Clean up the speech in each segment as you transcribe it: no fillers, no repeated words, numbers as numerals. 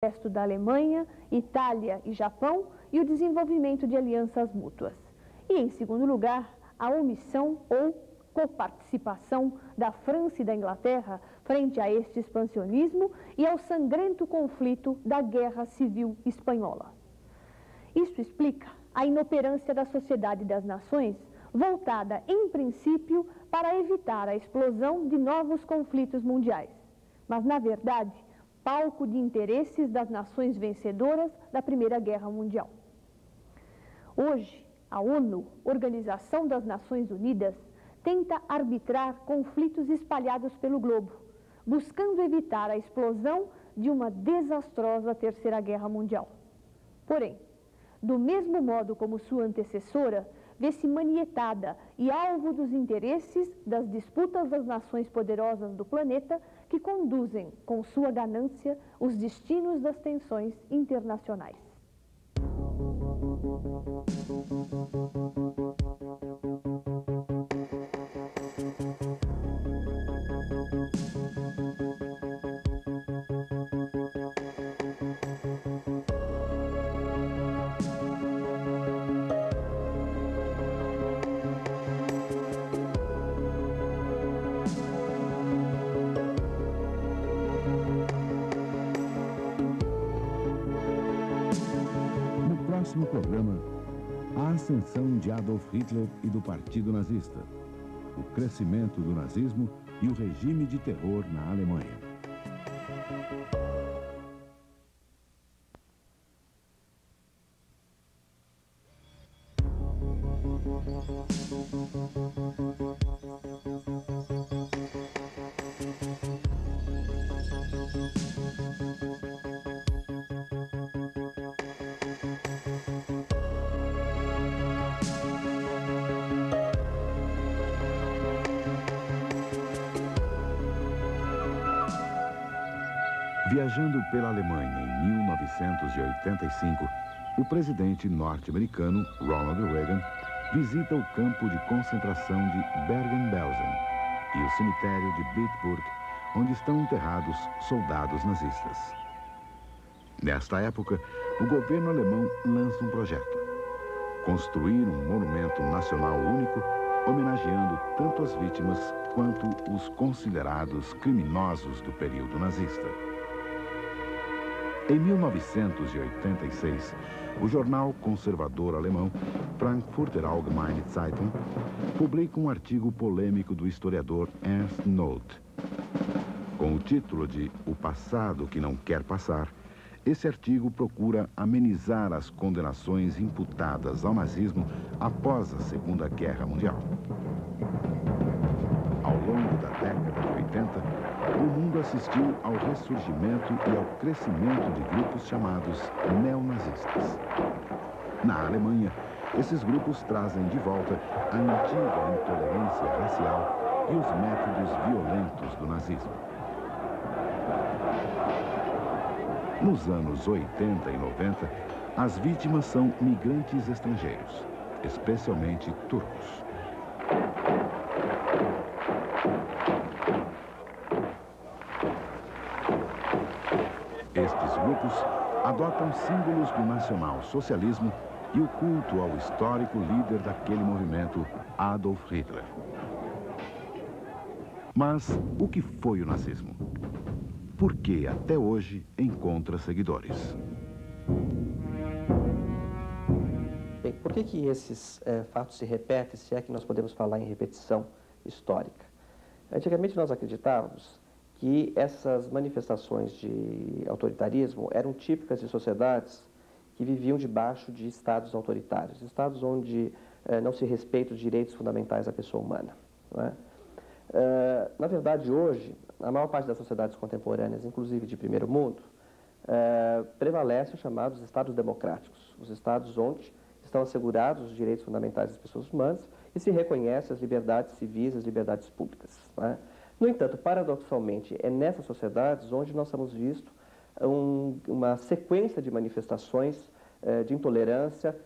resto da Alemanha, Itália e Japão e o desenvolvimento de alianças mútuas. E, em segundo lugar, a omissão ou coparticipação da França e da Inglaterra frente a este expansionismo e ao sangrento conflito da Guerra Civil Espanhola. Isso explica a inoperância da Sociedade das Nações, voltada, em princípio, para evitar a explosão de novos conflitos mundiais, mas, na verdade, palco de interesses das nações vencedoras da Primeira Guerra Mundial. Hoje, a ONU, Organização das Nações Unidas, tenta arbitrar conflitos espalhados pelo globo, buscando evitar a explosão de uma desastrosa Terceira Guerra Mundial. Porém, do mesmo modo como sua antecessora, vê-se manietada e alvo dos interesses das disputas das nações poderosas do planeta que conduzem, com sua ganância, os destinos das tensões internacionais. No próximo programa, a ascensão de Adolf Hitler e do Partido Nazista, o crescimento do nazismo e o regime de terror na Alemanha. Viajando pela Alemanha em 1985, o presidente norte-americano Ronald Reagan visita o campo de concentração de Bergen-Belsen e o cemitério de Bitburg, onde estão enterrados soldados nazistas. Nesta época, o governo alemão lança um projeto: construir um monumento nacional único, homenageando tanto as vítimas quanto os considerados criminosos do período nazista. Em 1986, o jornal conservador alemão Frankfurter Allgemeine Zeitung publica um artigo polêmico do historiador Ernst Noth. Com o título de O Passado que Não Quer Passar, esse artigo procura amenizar as condenações imputadas ao nazismo após a Segunda Guerra Mundial. Ao longo da década de 80, o mundo assistiu ao ressurgimento e ao crescimento de grupos chamados neonazistas. Na Alemanha, esses grupos trazem de volta a antiga intolerância racial e os métodos violentos do nazismo. Nos anos 80 e 90, as vítimas são migrantes estrangeiros, especialmente turcos. Estes grupos adotam símbolos do nacional-socialismo e o culto ao histórico líder daquele movimento, Adolf Hitler. Mas o que foi o nazismo? Por que até hoje encontra seguidores? Bem, por que esses fatos se repetem, se é que nós podemos falar em repetição histórica? Antigamente nós acreditávamos que essas manifestações de autoritarismo eram típicas de sociedades que viviam debaixo de estados autoritários, estados onde não se respeitam os direitos fundamentais da pessoa humana, não é? Na verdade, hoje, a maior parte das sociedades contemporâneas, inclusive de primeiro mundo, prevalece os chamados estados democráticos, os estados onde estão assegurados os direitos fundamentais das pessoas humanas e se reconhecem as liberdades civis, as liberdades públicas, não é? No entanto, paradoxalmente, é nessas sociedades onde nós temos visto uma sequência de manifestações de intolerância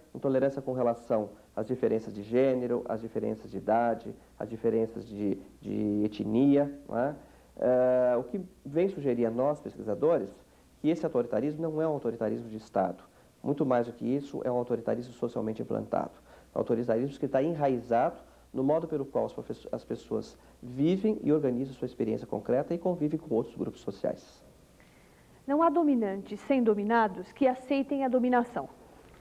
com relação às diferenças de gênero, às diferenças de idade, às diferenças de etnia, não é? O que vem sugerir a nós, pesquisadores, que esse autoritarismo não é um autoritarismo de Estado. Muito mais do que isso, é um autoritarismo socialmente implantado. Um autoritarismo que está enraizado no modo pelo qual as pessoas vivem e organizam sua experiência concreta e convivem com outros grupos sociais. Não há dominantes sem dominados que aceitem a dominação.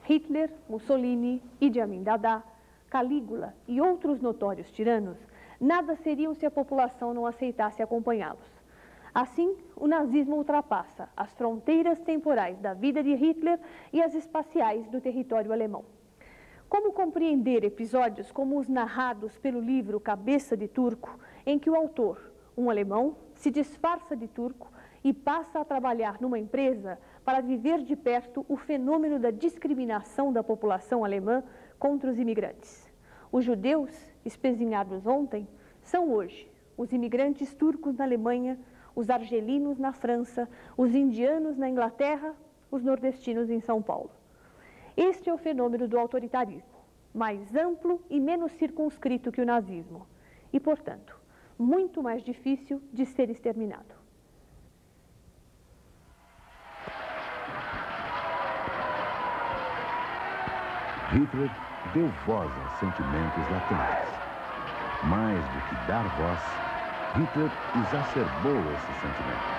Hitler, Mussolini, Idi Amin Dada, Calígula e outros notórios tiranos nada seriam se a população não aceitasse acompanhá-los. Assim, o nazismo ultrapassa as fronteiras temporais da vida de Hitler e as espaciais do território alemão. Como compreender episódios como os narrados pelo livro Cabeça de Turco, em que o autor, um alemão, se disfarça de turco e passa a trabalhar numa empresa para viver de perto o fenômeno da discriminação da população alemã contra os imigrantes? Os judeus, espezinhados ontem, são hoje os imigrantes turcos na Alemanha, os argelinos na França, os indianos na Inglaterra, os nordestinos em São Paulo. Este é o fenômeno do autoritarismo, mais amplo e menos circunscrito que o nazismo, e, portanto, muito mais difícil de ser exterminado. Hitler deu voz aos sentimentos latentes. Mais do que dar voz, Hitler exacerbou esses sentimentos.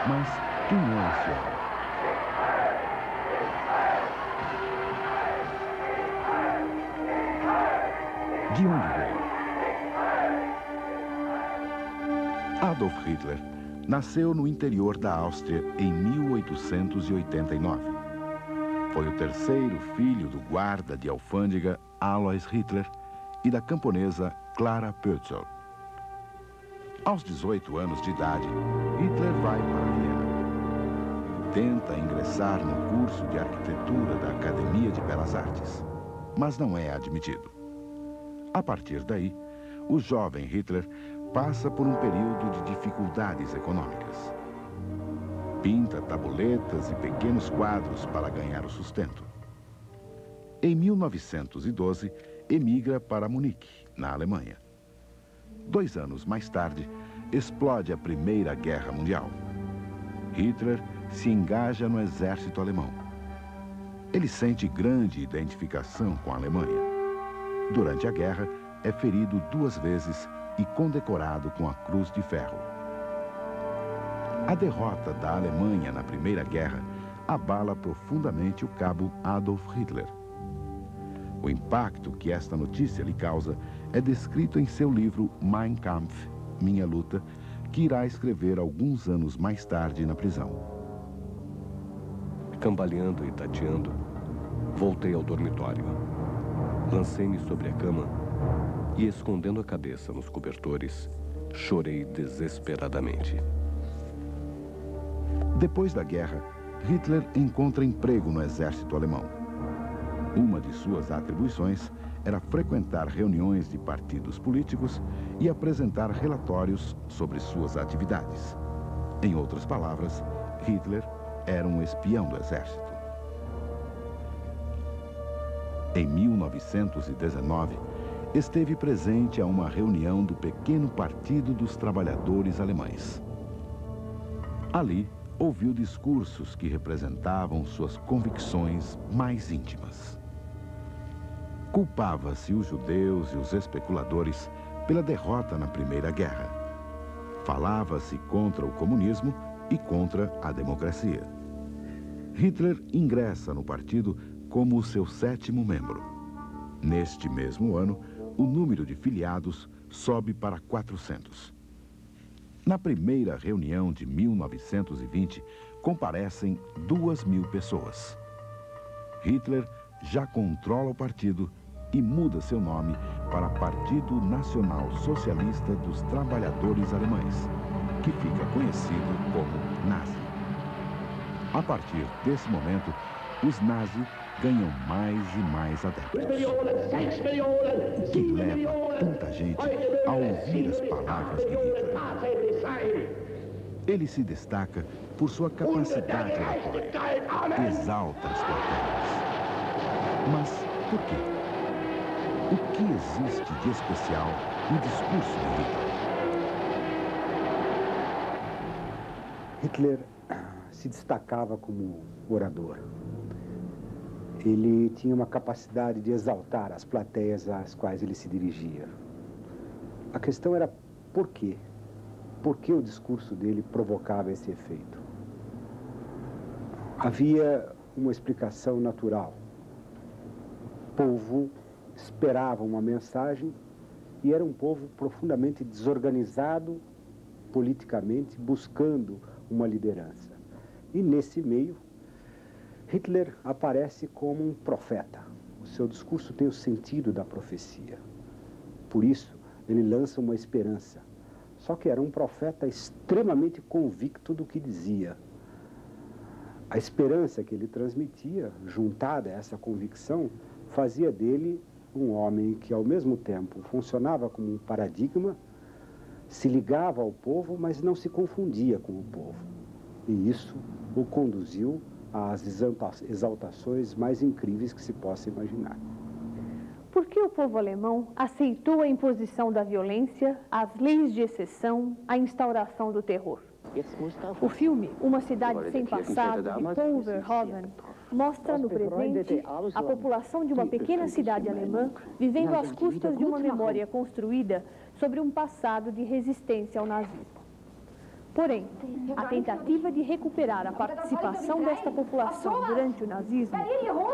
Mas quem é esse homem? De onde veio? Adolf Hitler nasceu no interior da Áustria em 1889. Foi o terceiro filho do guarda de alfândega Alois Hitler e da camponesa Clara Pölzl. Aos 18 anos de idade, Hitler vai para Viena. Tenta ingressar no curso de arquitetura da Academia de Belas Artes, mas não é admitido. A partir daí, o jovem Hitler passa por um período de dificuldades econômicas. Pinta tabuletas e pequenos quadros para ganhar o sustento. Em 1912, emigra para Munique, na Alemanha. 2 anos mais tarde, explode a Primeira Guerra Mundial. Hitler se engaja no exército alemão. Ele sente grande identificação com a Alemanha. Durante a guerra, é ferido 2 vezes e condecorado com a Cruz de Ferro. A derrota da Alemanha na Primeira Guerra abala profundamente o cabo Adolf Hitler. O impacto que esta notícia lhe causa é descrito em seu livro Mein Kampf, Minha Luta, que irá escrever alguns anos mais tarde na prisão. Cambaleando e tateando, voltei ao dormitório. Lancei-me sobre a cama e, escondendo a cabeça nos cobertores, chorei desesperadamente. Depois da guerra, Hitler encontra emprego no exército alemão. Uma de suas atribuições era frequentar reuniões de partidos políticos e apresentar relatórios sobre suas atividades. Em outras palavras, Hitler era um espião do exército. Em 1919, esteve presente a uma reunião do pequeno Partido dos Trabalhadores Alemães. Ali, ouviu discursos que representavam suas convicções mais íntimas. Culpava-se os judeus e os especuladores pela derrota na Primeira Guerra. Falava-se contra o comunismo e contra a democracia. Hitler ingressa no partido como o seu 7º membro. Neste mesmo ano, o número de filiados sobe para 400. Na primeira reunião de 1920, comparecem 2.000 pessoas. Hitler já controla o partido e muda seu nome para Partido Nacional Socialista dos Trabalhadores Alemães, que fica conhecido como Nazi. A partir desse momento, os nazis ganham mais e mais adeptos, que leva tanta gente a ouvir as palavras de Hitler. Ele se destaca por sua capacidade oratória, exalta as platórias. Mas por quê? O que existe de especial no discurso de Hitler? Hitler se destacava como orador. Ele tinha uma capacidade de exaltar as plateias às quais ele se dirigia. A questão era por quê? Por que o discurso dele provocava esse efeito? Havia uma explicação natural. O povo esperava uma mensagem e era um povo profundamente desorganizado politicamente, buscando uma liderança. E nesse meio, Hitler aparece como um profeta. O seu discurso tem o sentido da profecia. Por isso, ele lança uma esperança. Só que era um profeta extremamente convicto do que dizia. A esperança que ele transmitia, juntada a essa convicção, fazia dele um homem que, ao mesmo tempo, funcionava como um paradigma, se ligava ao povo, mas não se confundia com o povo. E isso o conduziu às exaltações mais incríveis que se possa imaginar. Por que o povo alemão aceitou a imposição da violência, as leis de exceção, a instauração do terror? O filme Uma Cidade Sem Passado, de Paul Verhoeven, mostra no presente a população de uma pequena cidade alemã vivendo às custas de uma memória construída sobre um passado de resistência ao nazismo. Porém, a tentativa de recuperar a participação desta população durante o nazismo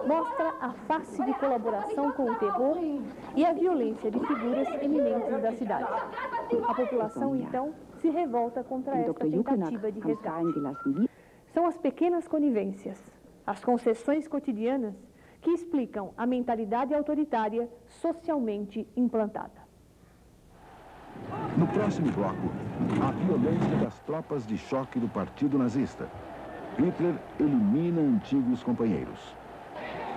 mostra a face de colaboração com o terror e a violência de figuras eminentes da cidade. A população, então, se revolta contra esta tentativa de resgate. São as pequenas conivências, as concessões cotidianas, que explicam a mentalidade autoritária socialmente implantada. No próximo bloco, a violência das tropas de choque do partido nazista. Hitler elimina antigos companheiros.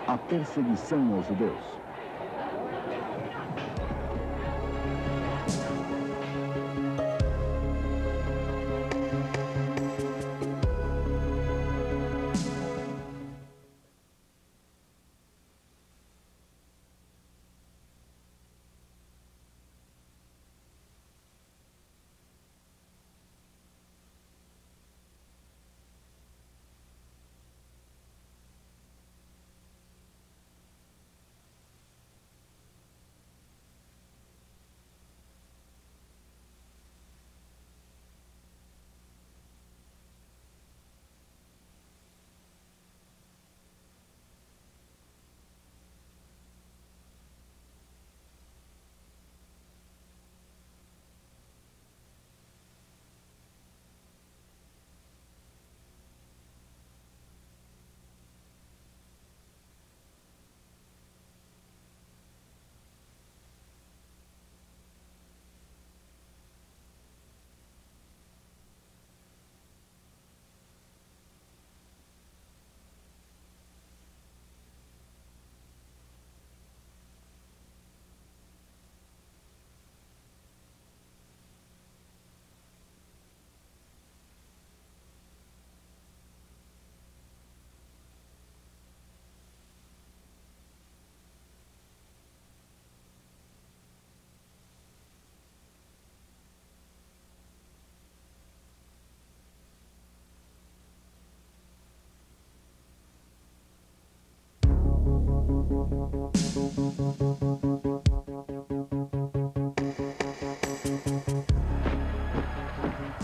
A perseguição aos judeus.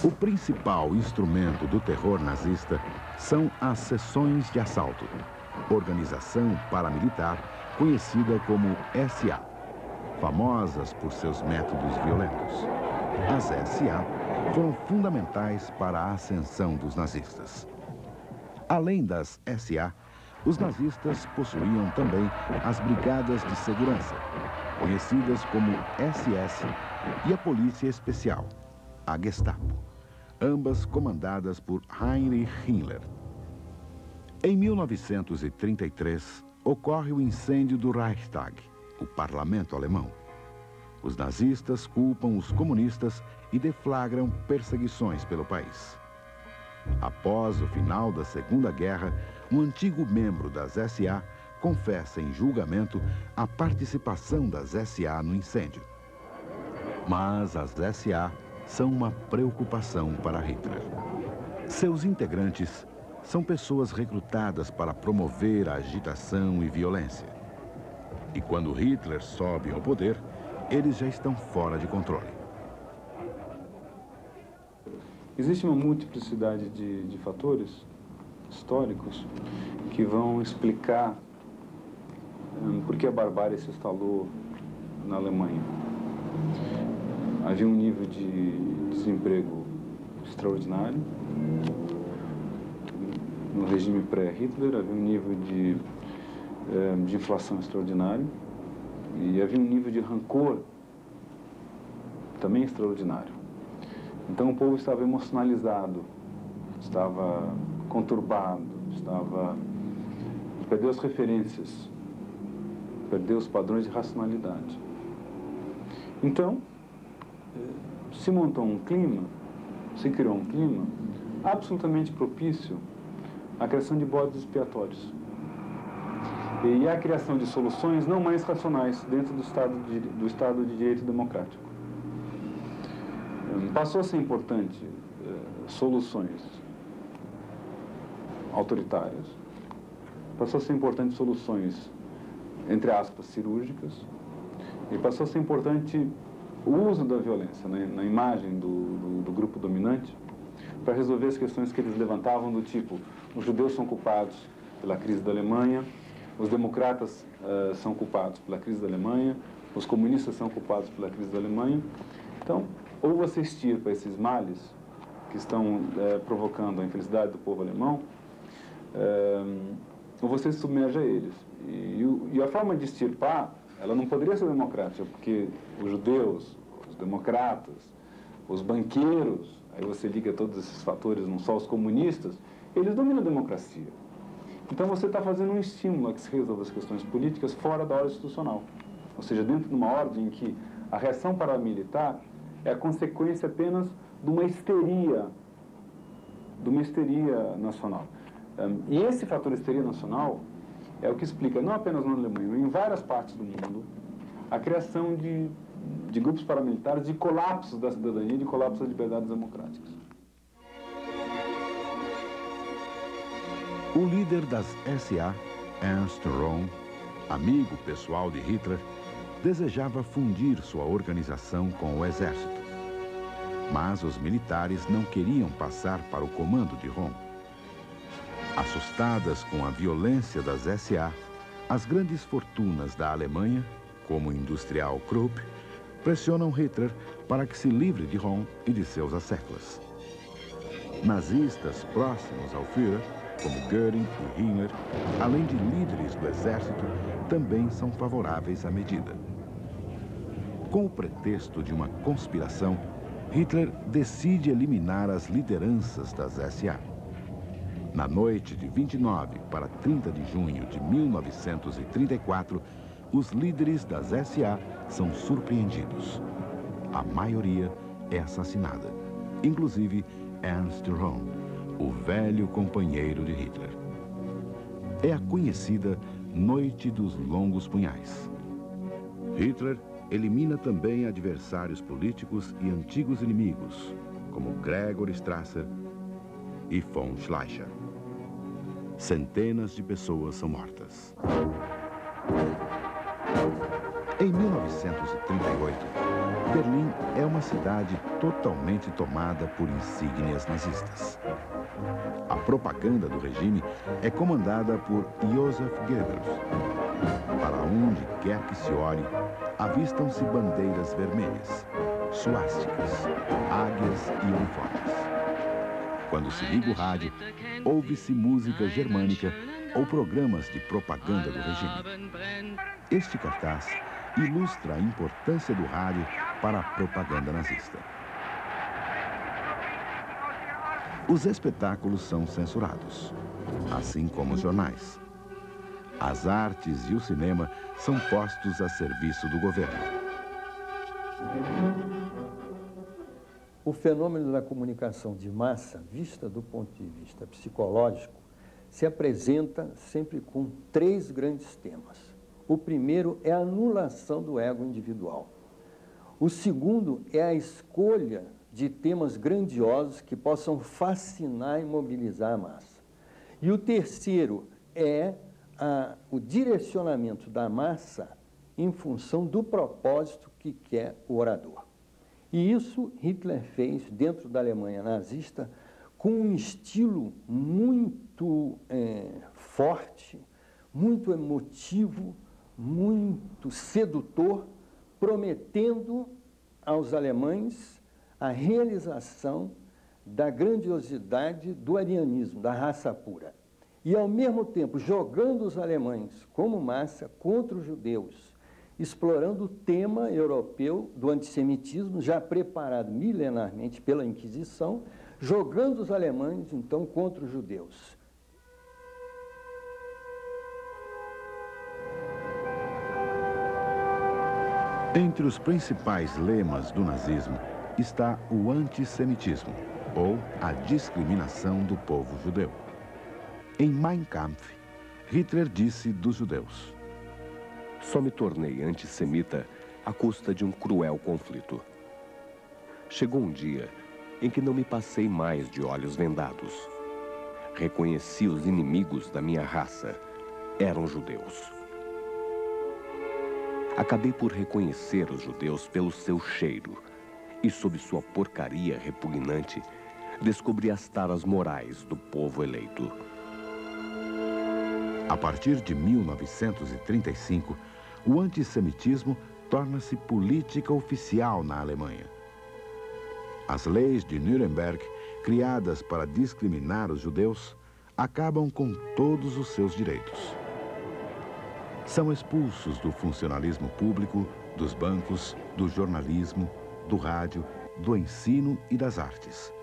O principal instrumento do terror nazista são as seções de assalto, organização paramilitar conhecida como SA, famosas por seus métodos violentos. As SA foram fundamentais para a ascensão dos nazistas. Além das SA, os nazistas possuíam também as brigadas de segurança, conhecidas como SS, e a polícia especial, a Gestapo, ambas comandadas por Heinrich Himmler. Em 1933, ocorre o incêndio do Reichstag, o parlamento alemão. Os nazistas culpam os comunistas e deflagram perseguições pelo país. Após o final da Segunda Guerra, um antigo membro das SA confessa em julgamento a participação das SA no incêndio. Mas as SA são uma preocupação para Hitler. Seus integrantes são pessoas recrutadas para promover a agitação e violência. E quando Hitler sobe ao poder, eles já estão fora de controle. Existe uma multiplicidade de fatores históricos que vão explicar por que a barbárie se instalou na Alemanha. Havia um nível de desemprego extraordinário. No regime pré-Hitler havia um nível de inflação extraordinário e havia um nível de rancor também extraordinário. Então o povo estava emocionalizado, estava conturbado, perdeu as referências, perdeu os padrões de racionalidade. Então, se montou um clima, se criou um clima absolutamente propício à criação de bodes expiatórios e à criação de soluções não mais racionais dentro do Estado de Direito Democrático. Passou a ser importante soluções autoritárias, passou a ser importante soluções, entre aspas, cirúrgicas, e passou a ser importante o uso da violência na imagem do grupo dominante para resolver as questões que eles levantavam do tipo: os judeus são culpados pela crise da Alemanha, os democratas são culpados pela crise da Alemanha, os comunistas são culpados pela crise da Alemanha. Então, ou você extirpa esses males que estão provocando a infelicidade do povo alemão, ou você se submerge a eles. E a forma de extirpar, ela não poderia ser democrática, porque os judeus, os democratas, os banqueiros, aí você liga todos esses fatores, não só os comunistas, eles dominam a democracia. Então você está fazendo um estímulo a que se resolva as questões políticas fora da ordem institucional. Ou seja, dentro de uma ordem em que a reação paramilitar é a consequência apenas de uma histeria nacional. E esse fator histeria nacional é o que explica, não apenas na Alemanha, mas em várias partes do mundo, a criação de grupos paramilitares, de colapsos da cidadania, de colapsos das liberdades democráticas. O líder das SA, Ernst Röhm, amigo pessoal de Hitler, desejava fundir sua organização com o exército. Mas os militares não queriam passar para o comando de Röhm. Assustadas com a violência das SA, as grandes fortunas da Alemanha, como o industrial Krupp, pressionam Hitler para que se livre de Röhm e de seus asseclas. Nazistas próximos ao Führer, como Göring e Himmler, além de líderes do exército, também são favoráveis à medida. Com o pretexto de uma conspiração, Hitler decide eliminar as lideranças das SA. Na noite de 29 para 30 de junho de 1934, os líderes das SA são surpreendidos. A maioria é assassinada, inclusive Ernst Röhm, o velho companheiro de Hitler. É a conhecida Noite dos Longos Punhais. Hitler elimina também adversários políticos e antigos inimigos, como Gregor Strasser e von Schleicher. Centenas de pessoas são mortas. Em 1938, Berlim é uma cidade totalmente tomada por insígnias nazistas. A propaganda do regime é comandada por Joseph Goebbels. Para onde quer que se olhe, avistam-se bandeiras vermelhas, suásticas, águias e uniformes. Quando se liga o rádio, ouve-se música germânica ou programas de propaganda do regime. Este cartaz ilustra a importância do rádio para a propaganda nazista. Os espetáculos são censurados, assim como os jornais. As artes e o cinema são postos a serviço do governo. O fenômeno da comunicação de massa, vista do ponto de vista psicológico, se apresenta sempre com 3 grandes temas. O primeiro é a anulação do ego individual. O segundo é a escolha de temas grandiosos que possam fascinar e mobilizar a massa. E o terceiro é o direcionamento da massa em função do propósito que quer o orador. E isso Hitler fez dentro da Alemanha nazista com um estilo muito forte, muito emotivo, muito sedutor, prometendo aos alemães a realização da grandiosidade do arianismo, da raça pura. E, ao mesmo tempo, jogando os alemães como massa contra os judeus, explorando o tema europeu do antissemitismo, já preparado milenarmente pela Inquisição, jogando os alemães, então, contra os judeus. Entre os principais lemas do nazismo está o antissemitismo, ou a discriminação do povo judeu. Em Mein Kampf, Hitler disse dos judeus: só me tornei antissemita à custa de um cruel conflito. Chegou um dia em que não me passei mais de olhos vendados. Reconheci os inimigos da minha raça. Eram judeus. Acabei por reconhecer os judeus pelo seu cheiro e, sob sua porcaria repugnante, descobri as taras morais do povo eleito. A partir de 1935, o antissemitismo torna-se política oficial na Alemanha. As leis de Nuremberg, criadas para discriminar os judeus, acabam com todos os seus direitos. São expulsos do funcionalismo público, dos bancos, do jornalismo, do rádio, do ensino e das artes.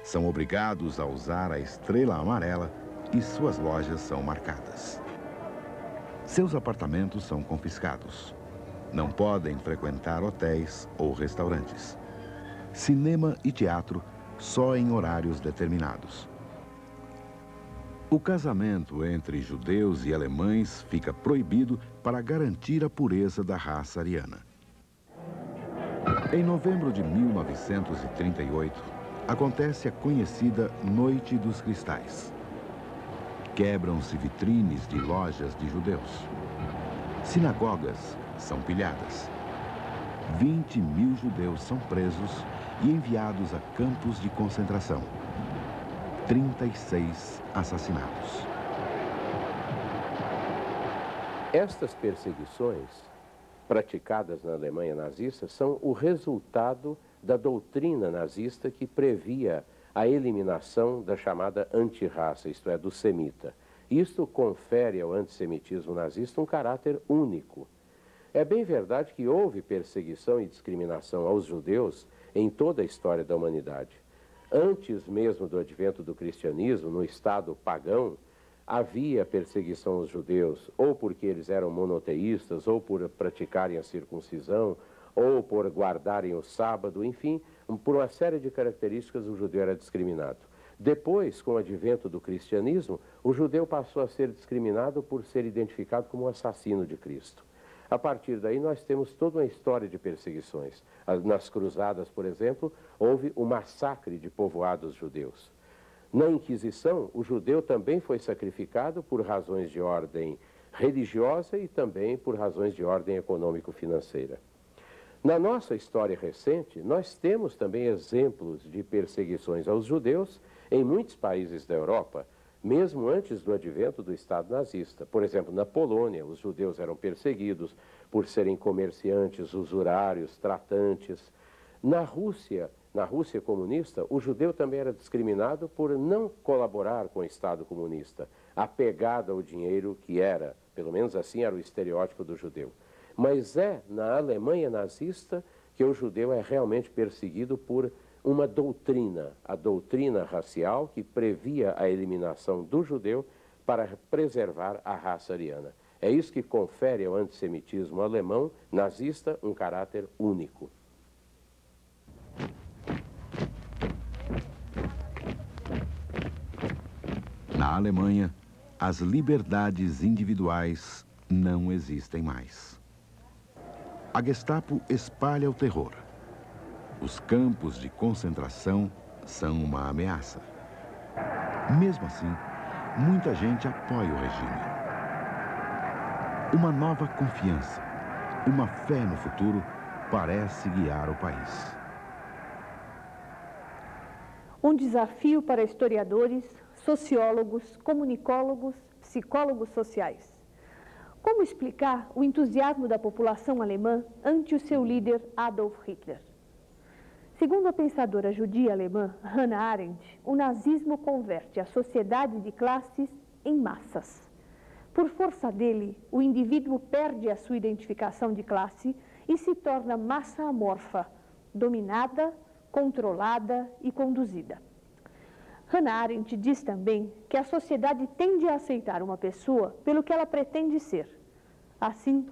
São obrigados a usar a estrela amarela e suas lojas são marcadas. Seus apartamentos são confiscados. Não podem frequentar hotéis ou restaurantes. Cinema e teatro só em horários determinados. O casamento entre judeus e alemães fica proibido para garantir a pureza da raça ariana. Em novembro de 1938, acontece a conhecida Noite dos Cristais. Quebram-se vitrines de lojas de judeus. Sinagogas são pilhadas. 20.000 judeus são presos e enviados a campos de concentração. 36 assassinados. Estas perseguições praticadas na Alemanha nazista são o resultado da doutrina nazista que previa a eliminação da chamada antirraça, isto é, do semita. Isto confere ao antissemitismo nazista um caráter único. É bem verdade que houve perseguição e discriminação aos judeus em toda a história da humanidade. Antes mesmo do advento do cristianismo, no estado pagão, havia perseguição aos judeus, ou porque eles eram monoteístas, ou por praticarem a circuncisão, ou por guardarem o sábado, enfim, por uma série de características o judeu era discriminado. Depois, com o advento do cristianismo, o judeu passou a ser discriminado por ser identificado como o assassino de Cristo. A partir daí, nós temos toda uma história de perseguições. Nas cruzadas, por exemplo, houve o massacre de povoados judeus. Na Inquisição, o judeu também foi sacrificado por razões de ordem religiosa e também por razões de ordem econômico-financeira. Na nossa história recente, nós temos também exemplos de perseguições aos judeus em muitos países da Europa, mesmo antes do advento do Estado nazista. Por exemplo, na Polônia, os judeus eram perseguidos por serem comerciantes, usurários, tratantes. Na Rússia comunista, o judeu também era discriminado por não colaborar com o Estado comunista, apegado ao dinheiro que era, pelo menos assim era o estereótipo do judeu. Mas é na Alemanha nazista que o judeu é realmente perseguido por uma doutrina, a doutrina racial que previa a eliminação do judeu para preservar a raça ariana. É isso que confere ao antissemitismo alemão nazista um caráter único. Na Alemanha, as liberdades individuais não existem mais. A Gestapo espalha o terror. Os campos de concentração são uma ameaça. Mesmo assim, muita gente apoia o regime. Uma nova confiança, uma fé no futuro parece guiar o país. Um desafio para historiadores, sociólogos, comunicólogos, psicólogos sociais. Como explicar o entusiasmo da população alemã ante o seu líder Adolf Hitler? Segundo a pensadora judia alemã Hannah Arendt, o nazismo converte a sociedade de classes em massas. Por força dele, o indivíduo perde a sua identificação de classe e se torna massa amorfa, dominada, controlada e conduzida. Hannah Arendt diz também que a sociedade tende a aceitar uma pessoa pelo que ela pretende ser. Assim,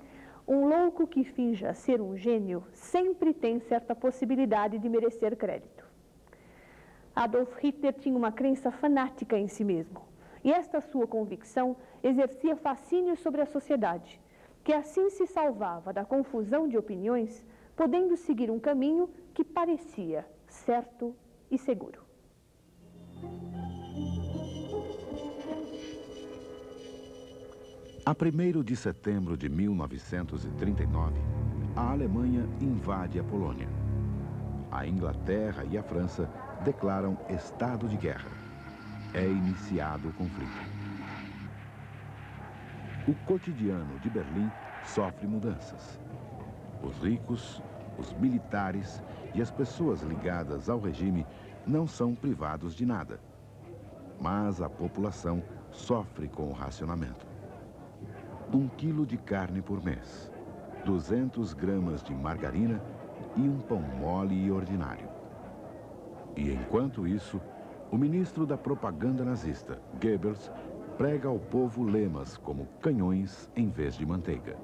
um louco que finja ser um gênio sempre tem certa possibilidade de merecer crédito. Adolf Hitler tinha uma crença fanática em si mesmo, e esta sua convicção exercia fascínio sobre a sociedade, que assim se salvava da confusão de opiniões, podendo seguir um caminho que parecia certo e seguro. A 1º de setembro de 1939, a Alemanha invade a Polônia. A Inglaterra e a França declaram estado de guerra. É iniciado o conflito. O cotidiano de Berlim sofre mudanças. Os ricos, os militares e as pessoas ligadas ao regime não são privados de nada. Mas a população sofre com o racionamento. 1 quilo de carne por mês, 200 gramas de margarina e um pão mole e ordinário. E enquanto isso, o ministro da propaganda nazista, Goebbels, prega ao povo lemas como canhões em vez de manteiga.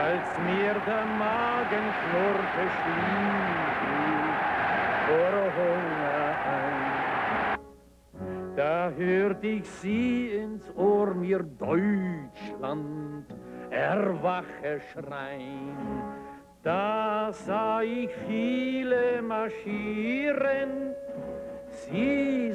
Als mir der Magen knurrte, schlief ich vor Hunger ein. Da hört ich sie ins Ohr mir Deutschland erwache schreien. Da sah ich viele marschieren, sie